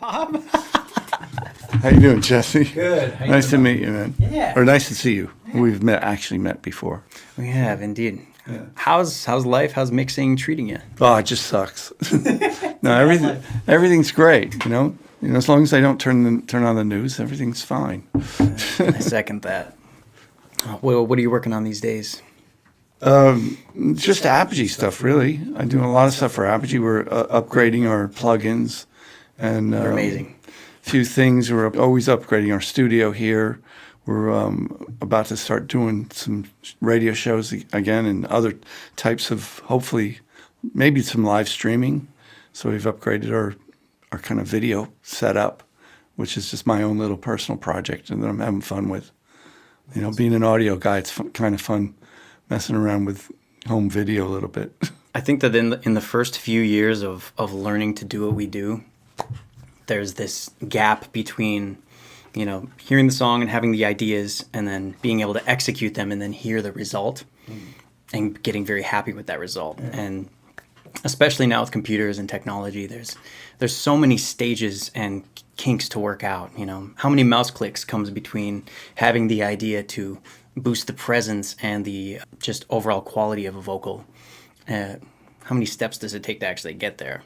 Bob. How you doing, Jesse? Good. How you Nice to doing, meet you, man. Yeah. Or nice to see you. We've actually met before. We have indeed. Yeah. How's life? How's mixing treating you? Oh, it just sucks. No, everything's great. As long as I don't turn on the news, everything's fine. I second that. Well, what are you working on these days? Just Apogee stuff, really. I do a lot of stuff for Apogee. We're upgrading our plugins, and They're amazing. A few things. We're always upgrading our studio here. We're about to start doing some radio shows again and other types of, hopefully, maybe some live streaming. So we've upgraded our kind of video setup, which is just my own little personal project and that I'm having fun with. Being an audio guy, it's kind of fun messing around with home video a little bit. I think that in the first few years of learning to do what we do, there's this gap between, hearing the song and having the ideas and then being able to execute them and then hear the result and getting very happy with that result. Yeah. And especially now with computers and technology, there's so many stages and kinks to work out. How many mouse clicks comes between having the idea to boost the presence and the just overall quality of a vocal? How many steps does it take to actually get there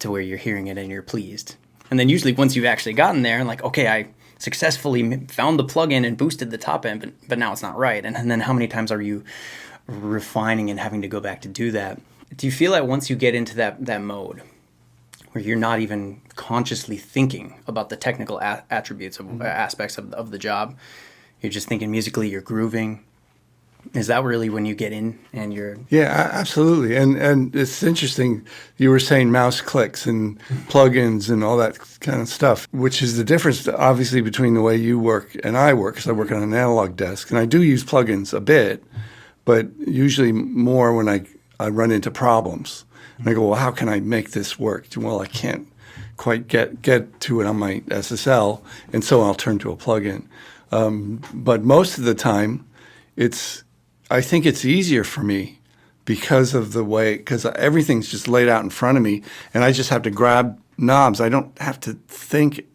to where you're hearing it and you're pleased? And then usually once you've actually gotten there and like, okay, I successfully found the plugin and boosted the top end, but now it's not right. And then how many times are you refining and having to go back to do that? Do you feel like once you get into that mode where you're not even consciously thinking about the technical attributes of aspects of the job, you're just thinking musically, you're grooving? Is that really when you get in and you're... Yeah, absolutely. And it's interesting. You were saying mouse clicks and plugins and all that kind of stuff, which is the difference, obviously, between the way you work and I work, because I work on an analog desk. And I do use plugins a bit, but usually more when I run into problems. And I go, well, how can I make this work? Well, I can't quite get to it on my SSL, and so I'll turn to a plugin. But most of the time, I think it's easier for me because everything's just laid out in front of me, and I just have to grab knobs. I don't have to think.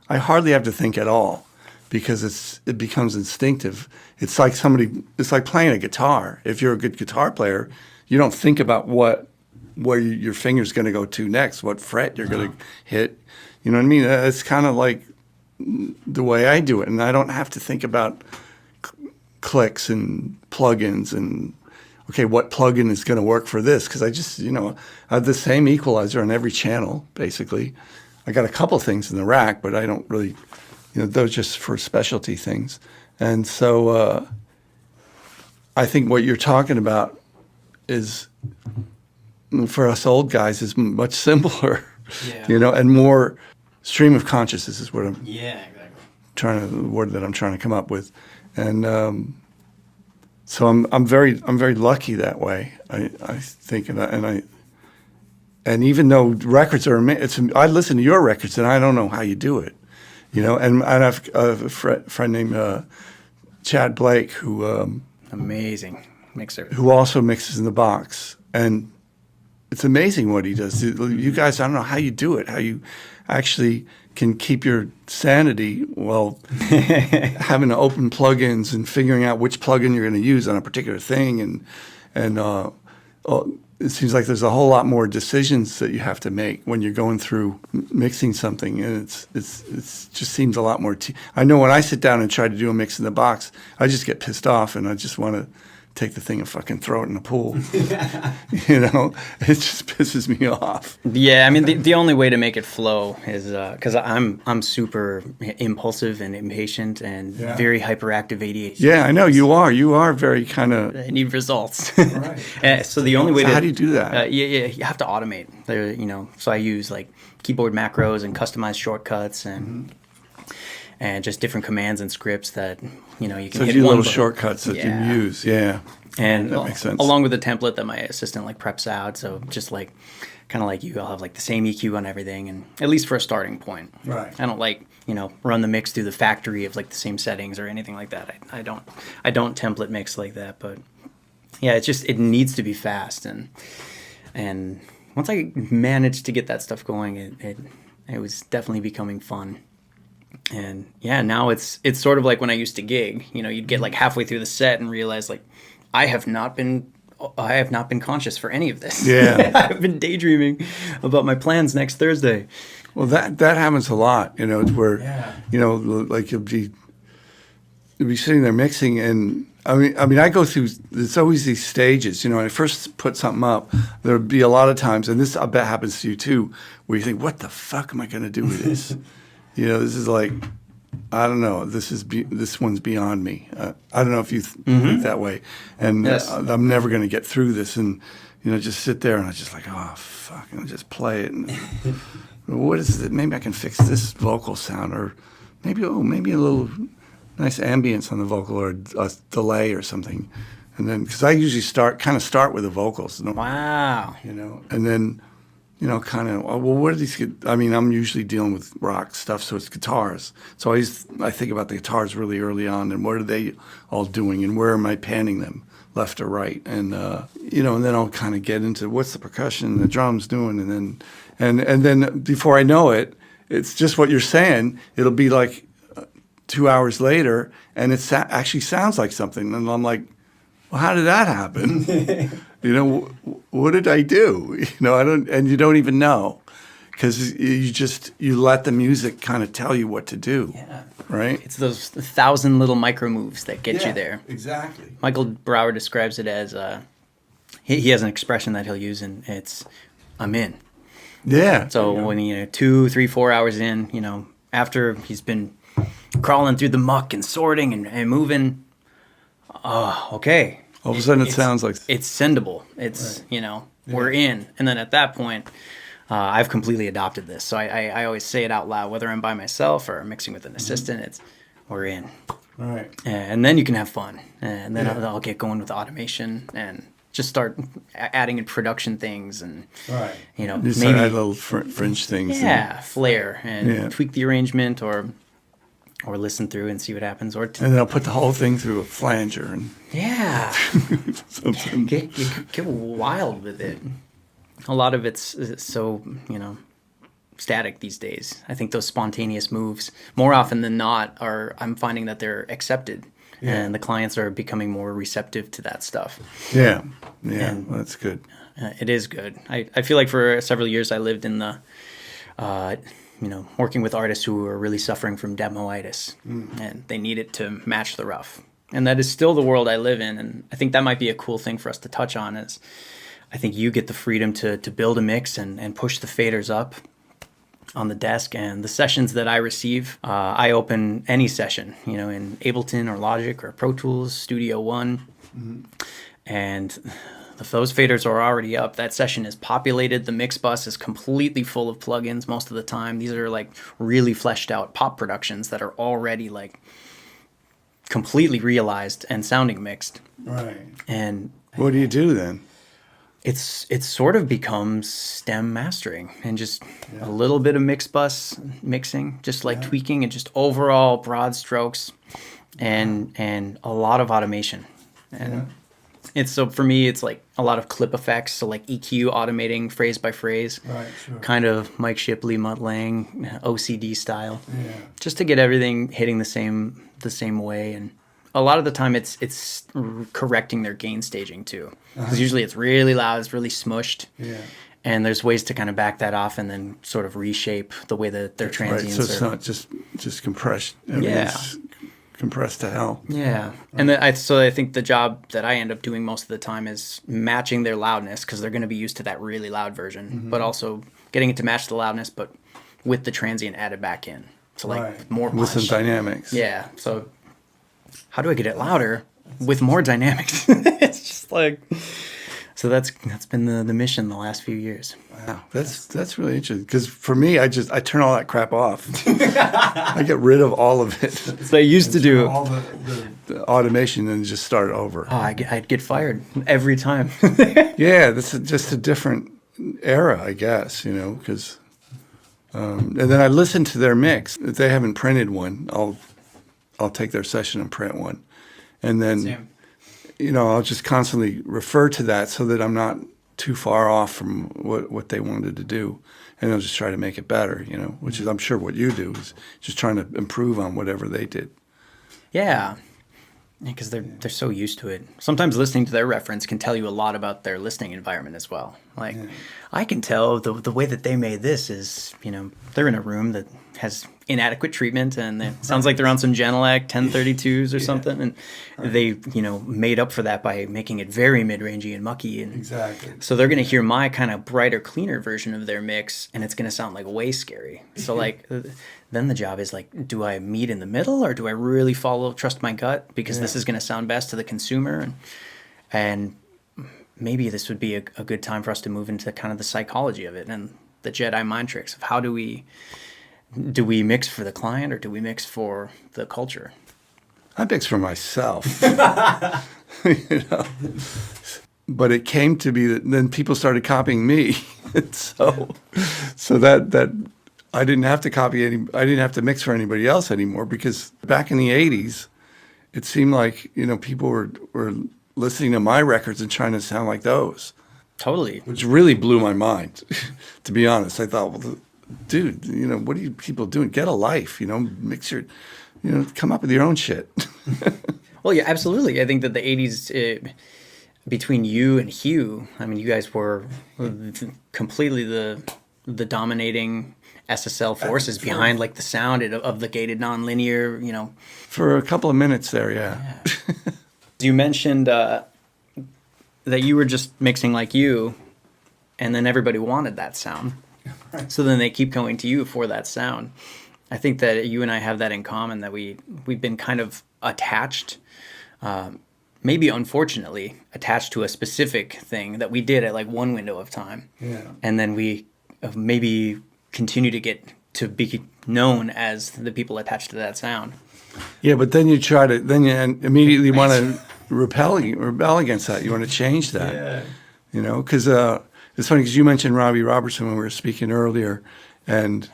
I hardly have to think at all because it becomes instinctive. It's like playing a guitar. If you're a good guitar player, you don't think about where your finger's going to go to next, what fret you're going to hit. You know what I mean? It's kind of like the way I do it, and I don't have to think about clicks and plugins and, okay, what plugin is going to work for this? Because I just, I have the same equalizer on every channel, basically. I got a couple things in the rack, but I don't really, those just for specialty things. And so I think what you're talking about is, for us old guys, is much simpler, and more stream of consciousness is what I'm the word that I'm trying to come up with. And so I'm very lucky that way. I think, and even though records are, I listen to your records and I don't know how you do it, And I have a friend named Chad Blake who amazing mixer, who also mixes in the box, and it's amazing what he does. You guys, I don't know how you do it, how you actually can keep your sanity while having to open plugins and figuring out which plugin you're going to use on a particular thing. And it seems like there's a whole lot more decisions that you have to make when you're going through mixing something. And it just seems a lot more. I know when I sit down and try to do a mix in the box, I just get pissed off and I just want to take the thing and fucking throw it in the pool. It just pisses me off. Yeah, I mean, the only way to make it flow is because I'm super impulsive and impatient and very hyperactive ADHD. Yeah, I know you are. You are very kind of... I need results. Right. So the only way how do you do that? You have to automate. So I use like keyboard macros and customized shortcuts and just different commands and scripts that you can so hit do one little shortcuts that you use. And that makes sense. Along with the template that my assistant preps out. So just kind of like you, I'll have the same EQ on everything, and at least for a starting point. Right. I don't run the mix through the factory of the same settings or anything like that. I don't template mix like that. But yeah, it needs to be fast, and once I manage to get that stuff going, It was definitely becoming fun. And yeah, now it's sort of like when I used to gig. You know, you'd get like halfway through the set and realize like I have not been conscious for any of this. Yeah. I've been daydreaming about my plans next Thursday. Well, that happens a lot, you know, where, you know, like you'll be sitting there mixing, and I mean, I go through. There's always these stages, you know. When I first put something up, there'll be a lot of times, and this I bet happens to you too, where you think, "What the fuck am I going to do with this?" You know, this is like, I don't know. This one's beyond me. I don't know if you think that way, and Yes. I'm never going to get through this, and you know, just sit there and I just like, oh fuck, and I just play it, and what is it? Maybe I can fix this vocal sound, or maybe a little nice ambience on the vocal, or a delay or something, and then because I usually start with the vocals, Wow. you know, and then you know, kind of, well, what are these? I mean, I'm usually dealing with rock stuff, so it's guitars. So I think about the guitars really early on, and what are they all doing, and where am I panning them, left or right, and you know, and then I'll kind of get into what's the percussion, the drums doing, and then before I know it, it's just what you're saying. It'll be like 2 hours later, and it actually sounds like something, and I'm like, well, how did that happen? You know, what did I do? You know, and you don't even know, because you let the music kind of tell you what to do. Yeah. Right? It's those 1,000 little micro moves that get you there. Exactly. Michael Brower describes it as he has an expression that he'll use, and it's "I'm in." Yeah. So when 2, 3, 4 hours in, you know, after he's been crawling through the muck and sorting and moving, okay. All of a sudden, it sounds like it's sendable. It's we're in, and then at that point, I've completely adopted this. So I always say it out loud, whether I'm by myself or mixing with an assistant. It's we're in, right. and then you can have fun, and then I'll get going with automation and just start adding in production things, and Right. you know, Just maybe add little French things. flair and tweak the arrangement or listen through and see what happens, or And then I'll put the whole thing through a flanger and something. get wild with it. A lot of it's so static these days. I think those spontaneous moves, more often than not, I'm finding that they're accepted, and the clients are becoming more receptive to that stuff. Yeah, And- well, that's good. It is good. I feel like for several years I lived in the working with artists who are really suffering from demoitis, and they need it to match the rough. And that is still the world I live in, and I think that might be a cool thing for us to touch on. Is I think you get the freedom to build a mix and push the faders up on the desk, and the sessions that I receive, I open any session, in Ableton or Logic or Pro Tools, Studio One, and if those faders are already up, that session is populated. The mix bus is completely full of plugins most of the time. These are like really fleshed out pop productions that are already like completely realized and sounding mixed. Right. And What do you do then? it's sort of becomes stem mastering and just a little bit of mix bus mixing, just like tweaking and just overall broad strokes and a lot of automation. And it's so for me, it's like a lot of clip effects. So like EQ automating phrase by phrase, Right, sure. kind of Mike Shipley, Mutt Lang, OCD style, Yeah. just to get everything hitting the same way. And a lot of the time it's correcting their gain staging too, because usually it's really loud, it's really smushed. Yeah. And there's ways to kind of back that off and then sort of reshape the way that their Right. transients So it's are. not just compressed. Everything's compressed to hell. Yeah, and so I think the job that I end up doing most of the time is matching their loudness, because they're going to be used to that really loud version, but also getting it to match the loudness, but with the transient added back in. So like more punch. With some dynamics. Yeah. So how do I get it louder with more dynamics? It's just like, so that's been the mission the last few years. Wow, that's really interesting. Because for me, I turn all that crap off. I get rid of all of it. So I used to do. All the automation and just start over. Oh, I'd get fired every time. Yeah, this is just a different era, I guess. Because and then I listen to their mix. If they haven't printed one, I'll take their session and print one, and then Same. I'll just constantly refer to that so that I'm not too far off from what they wanted to do, and they'll just try to make it better, you know, which is, I'm sure, what you do, is just trying to improve on whatever they did. Yeah. Because they're so used to it. Sometimes listening to their reference can tell you a lot about their listening environment as well. Like, I can tell the way that they made this is, you know, they're in a room that has inadequate treatment, and it sounds like they're on some Genelec 1032s or something, and they, you know, made up for that by making it very mid-rangey and mucky. And Exactly. so they're going to hear my kind of brighter, cleaner version of their mix, and it's going to sound like way scary. So like, then the job is like, do I meet in the middle, or do I really trust my gut, because this is going to sound best to the consumer? And maybe this would be a good time for us to move into kind of the psychology of it and the Jedi mind tricks of how do we mix for the client, or do we mix for the culture? I mix for myself. You know. But it came to be that then people started copying me. so that I didn't have to I didn't have to mix for anybody else anymore, because back in the 80s, it seemed like, you know, people were listening to my records and trying to sound like those. Totally. Which really blew my mind, to be honest. I thought, well, dude, you know, what are you people doing? Get a life, you know, mix your, you know, come up with your own shit. Well, yeah, absolutely. I think that the 80s, between you and Hugh, I mean, you guys were completely the dominating SSL forces behind like the sound of the gated nonlinear, you know. For a couple of minutes there, yeah. You mentioned that you were just mixing like you, and then everybody wanted that sound. Right. So then they keep going to you for that sound. I think that you and I have that in common, that we've been kind of attached, maybe unfortunately, attached to a specific thing that we did at like one window of time. Yeah. And then we maybe continue to get to be known as the people attached to that sound. Yeah, but then you immediately want to rebel against that. You want to change that. Yeah. You know, because it's funny because you mentioned Robbie Robertson when we were speaking earlier, and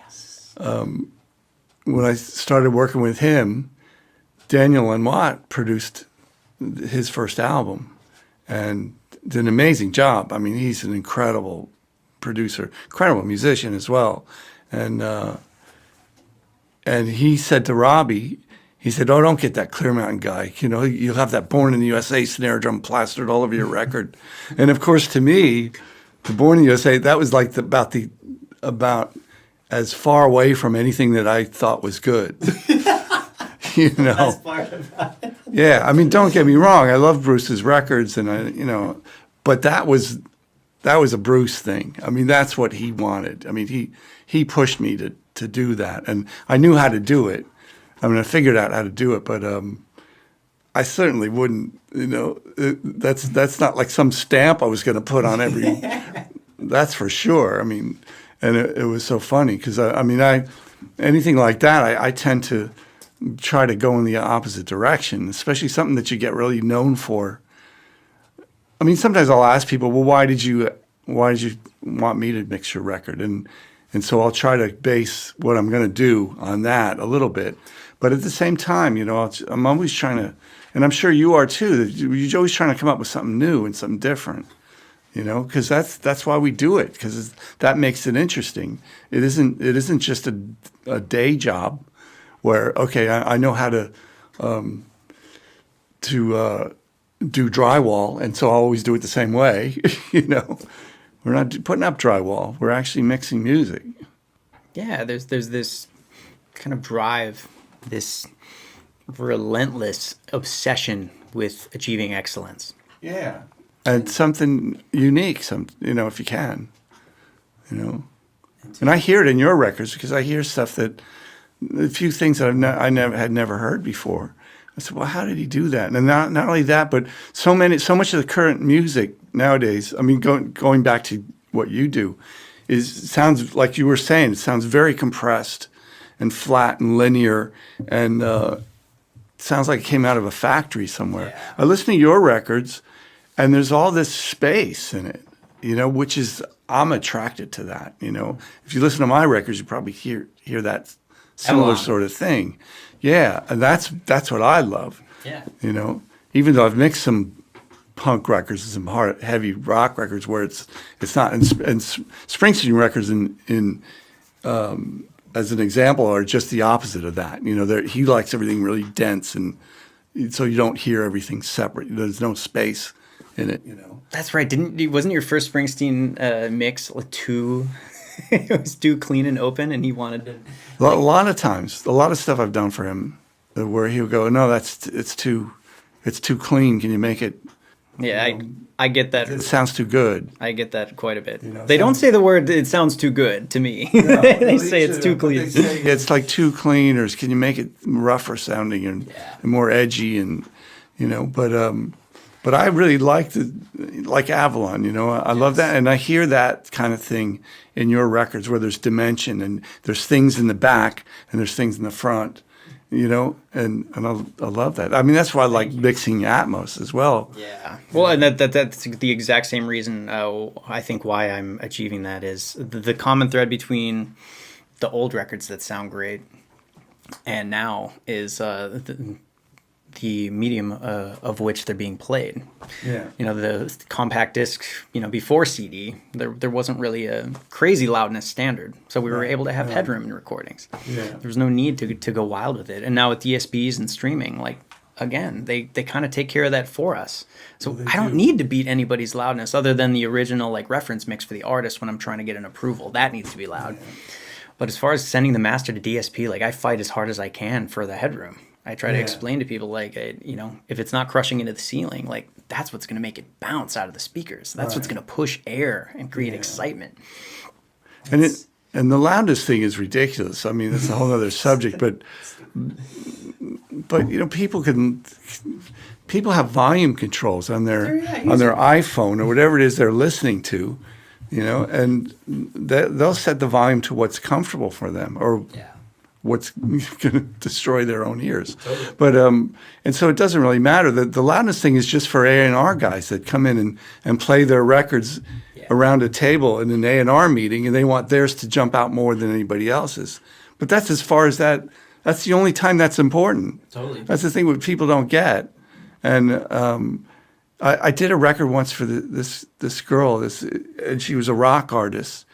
when I started working with him, Daniel Lanois produced his first album and did an amazing job. I mean, he's an incredible producer, incredible musician as well, and he said to Robbie, he said, "Oh, don't get that Clearmountain guy. You know, you'll have that Born in the USA snare drum plastered all over your record." And of course, to me, the Born in the USA, that was like about as far away from anything that I thought was good. You know. That's part of that. Yeah, I mean, don't get me wrong. I love Bruce's records, and but that was a Bruce thing. I mean, that's what he wanted. I mean, he pushed me to do that, and I knew how to do it. I mean, I figured out how to do it, but I certainly wouldn't. You know, that's not like some stamp I was going to put on every. That's for sure. I mean, and it was so funny because anything like that, I tend to try to go in the opposite direction, especially something that you get really known for. I mean, sometimes I'll ask people, well, why did you want me to mix your record? And so I'll try to base what I'm going to do on that a little bit. But at the same time, you know, I'm always trying to, and I'm sure you are too, that you're always trying to come up with something new and something different, you know, because that's why we do it, because that makes it interesting. It isn't just a day job where, okay, I know how to do drywall, and so I'll always do it the same way. You know, we're not putting up drywall. We're actually mixing music. Yeah, there's this kind of drive, this relentless obsession with achieving excellence. Yeah, and something unique. If you can, you know. And I hear it in your records because I hear stuff that a few things that I never heard before. I said, well, how did he do that? And not only that, but so much of the current music nowadays, I mean, going back to what you do, sounds like you were saying, it sounds very compressed and flat and linear, and sounds like it came out of a factory somewhere. Yeah. I listen to your records, and there's all this space in it, you know, which is, I'm attracted to that, you know. If you listen to my records, you probably hear that similar sort of thing. Yeah, and that's what I love. Yeah. You know, even though I've mixed some punk records and some hard, heavy rock records where it's not. And Springsteen records as an example are just the opposite of that. You know, he likes everything really dense, and so you don't hear everything separate. There's no space in it. You know. That's right. Wasn't your first Springsteen mix too? It was too clean and open, and he wanted to. A lot of times, a lot of stuff I've done for him, where he'll go, "No, it's too clean. Can you make it?" Yeah, I get that. It sounds too good. I get that quite a bit. You know, they don't say the word "it sounds too good" to me. No, they say it's too clean. They say it's like too clean, or can you make it rougher sounding and more edgy, and you know. But I really like Avalon. You know, I love that, and I hear that kind of thing in your records where there's dimension and there's things in the back and there's things in the front. You know, and I love that. I mean, that's why I like mixing Atmos as well. Yeah. Well, and that's the exact same reason I think why I'm achieving that is the common thread between the old records that sound great and now is the medium of which they're being played. Yeah. You know, the compact disc, you know, before CD, there wasn't really a crazy loudness standard. So we were able to have headroom in recordings. Yeah. There was no need to go wild with it. And now with DSPs and streaming, like, again, they kind of take care of that for us. So I don't need to beat anybody's loudness other than the original, like, reference mix for the artist when I'm trying to get an approval. That needs to be loud. Yeah. But as far as sending the master to DSP, like, I fight as hard as I can for the headroom. I try to explain to people, like, you know, if it's not crushing into the ceiling, like, that's what's going to make it bounce out of the speakers. That's what's going to push air and create excitement. And the loudness thing is ridiculous. I mean, it's a whole other subject, but you know, people have volume controls on their iPhone or whatever it is they're listening to, you know, and they'll set the volume to what's comfortable for them or what's going to destroy their own ears. Totally. But and so it doesn't really matter. The loudness thing is just for A&R guys that come in and play their records around a table in an A&R meeting, and they want theirs to jump out more than anybody else's. But that's as far as that. That's the only time that's important. Totally. That's the thing that people don't get. And I did a record once for this girl, and she was a rock artist.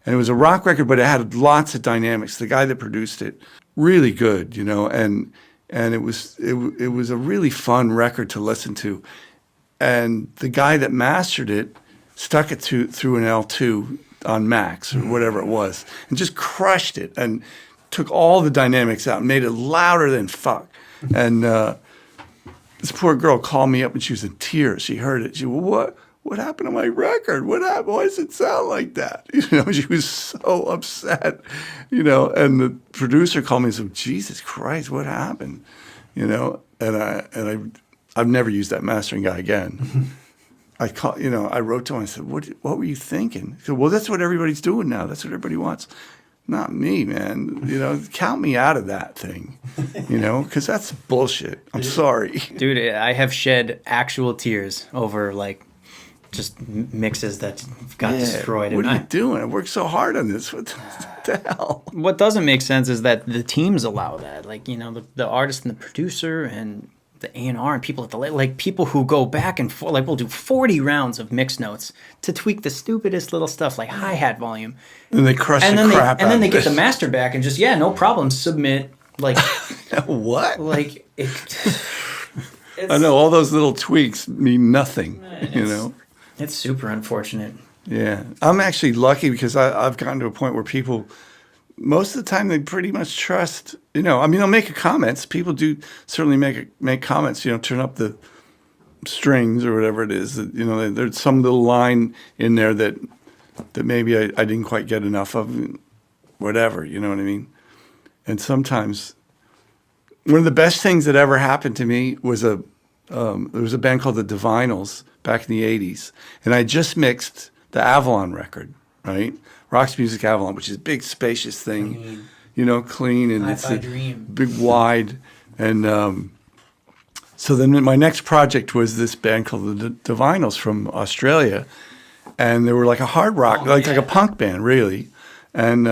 And it was a rock record, but it had lots of dynamics. The guy that produced it, really good, you know, and it was a really fun record to listen to. And the guy that mastered it stuck it through an L2 on Max or whatever it was, and just crushed it and took all the dynamics out and made it louder than fuck. And this poor girl called me up and she was in tears. She heard it. She said, well, what happened to my record? What happened? Why does it sound like that? You know, she was so upset, you know, and the producer called me and said, Jesus Christ, what happened? You know, and I've never used that mastering guy again. I wrote to him, I said, what were you thinking? He said, well, that's what everybody's doing now. That's what everybody wants. Not me, man. You know, count me out of that thing, you know, because that's bullshit. I'm sorry. Dude, I have shed actual tears over, like, just mixes that got destroyed. What are you doing? I worked so hard on this. What the hell? What doesn't make sense is that the teams allow that. Like, you know, the artist and the producer and the A&R and people at the like people who go back and forth, like, we'll do 40 rounds of mix notes to tweak the stupidest little stuff like hi-hat volume. And they crush the crap out and then they get the master back and just, no problem, submit. Like, what? Like, I know, all those little tweaks mean nothing, you know? It's super unfortunate. Yeah. I'm actually lucky because I've gotten to a point where people, most of the time, they pretty much trust, you know, I mean, they'll make comments. People do certainly make comments, you know, turn up the strings or whatever it is. That, you know, there's some little line in there that maybe I didn't quite get enough of, whatever, you know what I mean? And sometimes, one of the best things that ever happened to me was there was a band called the Divinels back in the 80s. And I just mixed the Avalon record, right? Rock's Music Avalon, which is a big, spacious thing, clean. You know, clean. And it's a big, wide. And so then my next project was this band called the Divinels from Australia. And they were like a hard rock, like a punk band, really. And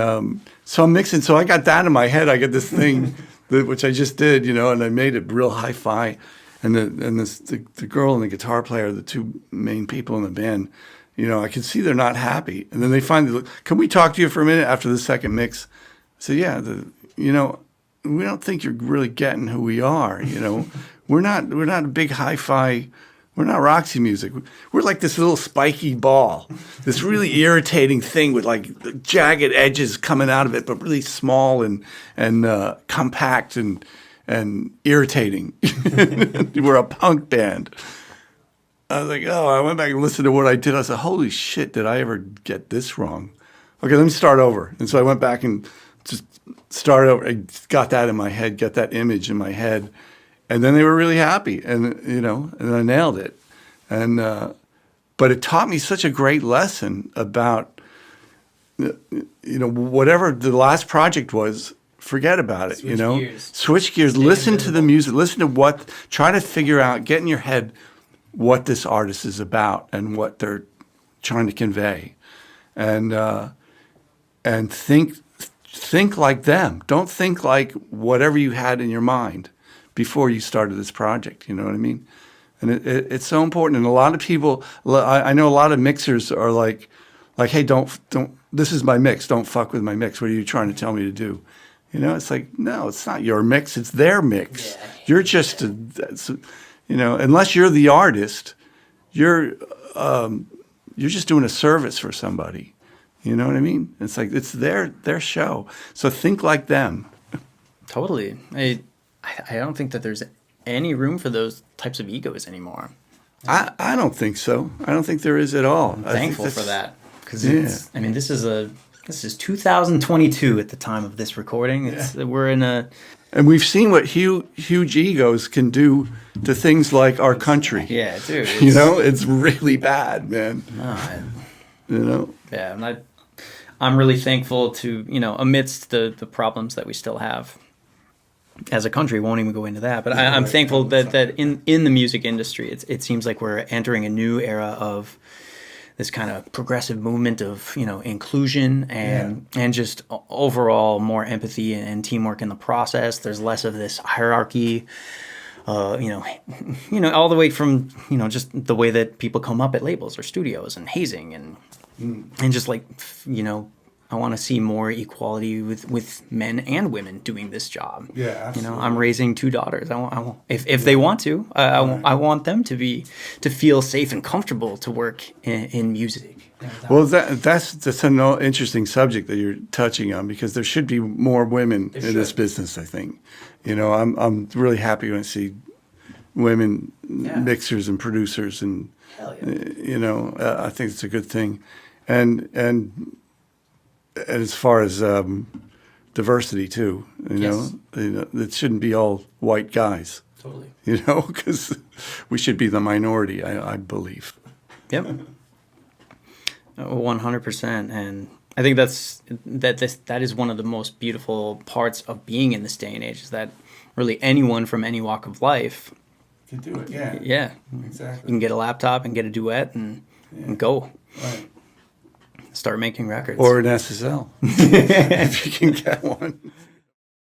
so I'm mixing. So I got that in my head. I got this thing, which I just did, you know, and I made it real hi-fi. and the girl and the guitar player, the two main people in the band, I can see they're not happy. And then they finally look, can we talk to you for a minute after the second mix? I said, yeah, we don't think you're really getting who we are. We're not a big hi-fi. We're not Roxy Music. We're like this little spiky ball, this really irritating thing with like jagged edges coming out of it, but really small and compact and irritating. We're a punk band. I was like, oh, I went back and listened to what I did. I said, holy shit, did I ever get this wrong? Okay, let me start over. And so I went back and just started over. I got that in my head, got that image in my head. And then they were really happy, and and I nailed it. And but it taught me such a great lesson about whatever the last project was. Forget about it. Switch gears. Listen to the music. Listen to try to figure out. Get in your head what this artist is about and what they're trying to convey, and think like them. Don't think like whatever you had in your mind before you started this project. You know what I mean? And it's so important. And a lot of people, I know a lot of mixers are like, hey, don't, this is my mix. Don't fuck with my mix. What are you trying to tell me to do? It's like, no, it's not your mix. It's their mix. Yeah. You're just, unless you're the artist, you're just doing a service for somebody. You know what I mean? It's like, it's their show. So think like them. Totally. I don't think that there's any room for those types of egos anymore. I don't think so. I don't think there is at all. I'm thankful for that, because this is 2022 at the time of this recording. We're in a, and we've seen what huge egos can do to things like our country. Yeah, dude. It's really bad, man. Yeah, I'm really thankful to amidst the problems that we still have as a country. Won't even go into that, but I'm thankful that in the music industry, it seems like we're entering a new era of this kind of progressive movement of inclusion and just overall more empathy and teamwork in the process. There's less of this hierarchy, all the way from just the way that people come up at labels or studios and hazing and just like I want to see more equality with men and women doing this job. Yeah, absolutely. I'm raising 2 daughters. I want if they want to, I want them to feel safe and comfortable to work in music. Well, that's an interesting subject that you're touching on, because there should be more women in this business. I think, I'm really happy when I see women mixers and producers, and I think it's a good thing, and as far as diversity too, it shouldn't be all white guys. Totally. Because we should be the minority, I believe. Yep. 100%. And I think that is one of the most beautiful parts of being in this day and age, is that really anyone from any walk of life can do it. Yeah. Yeah. Exactly. You can get a laptop and get a duet and go. Right. Start making records. Or an SSL, if you can get one.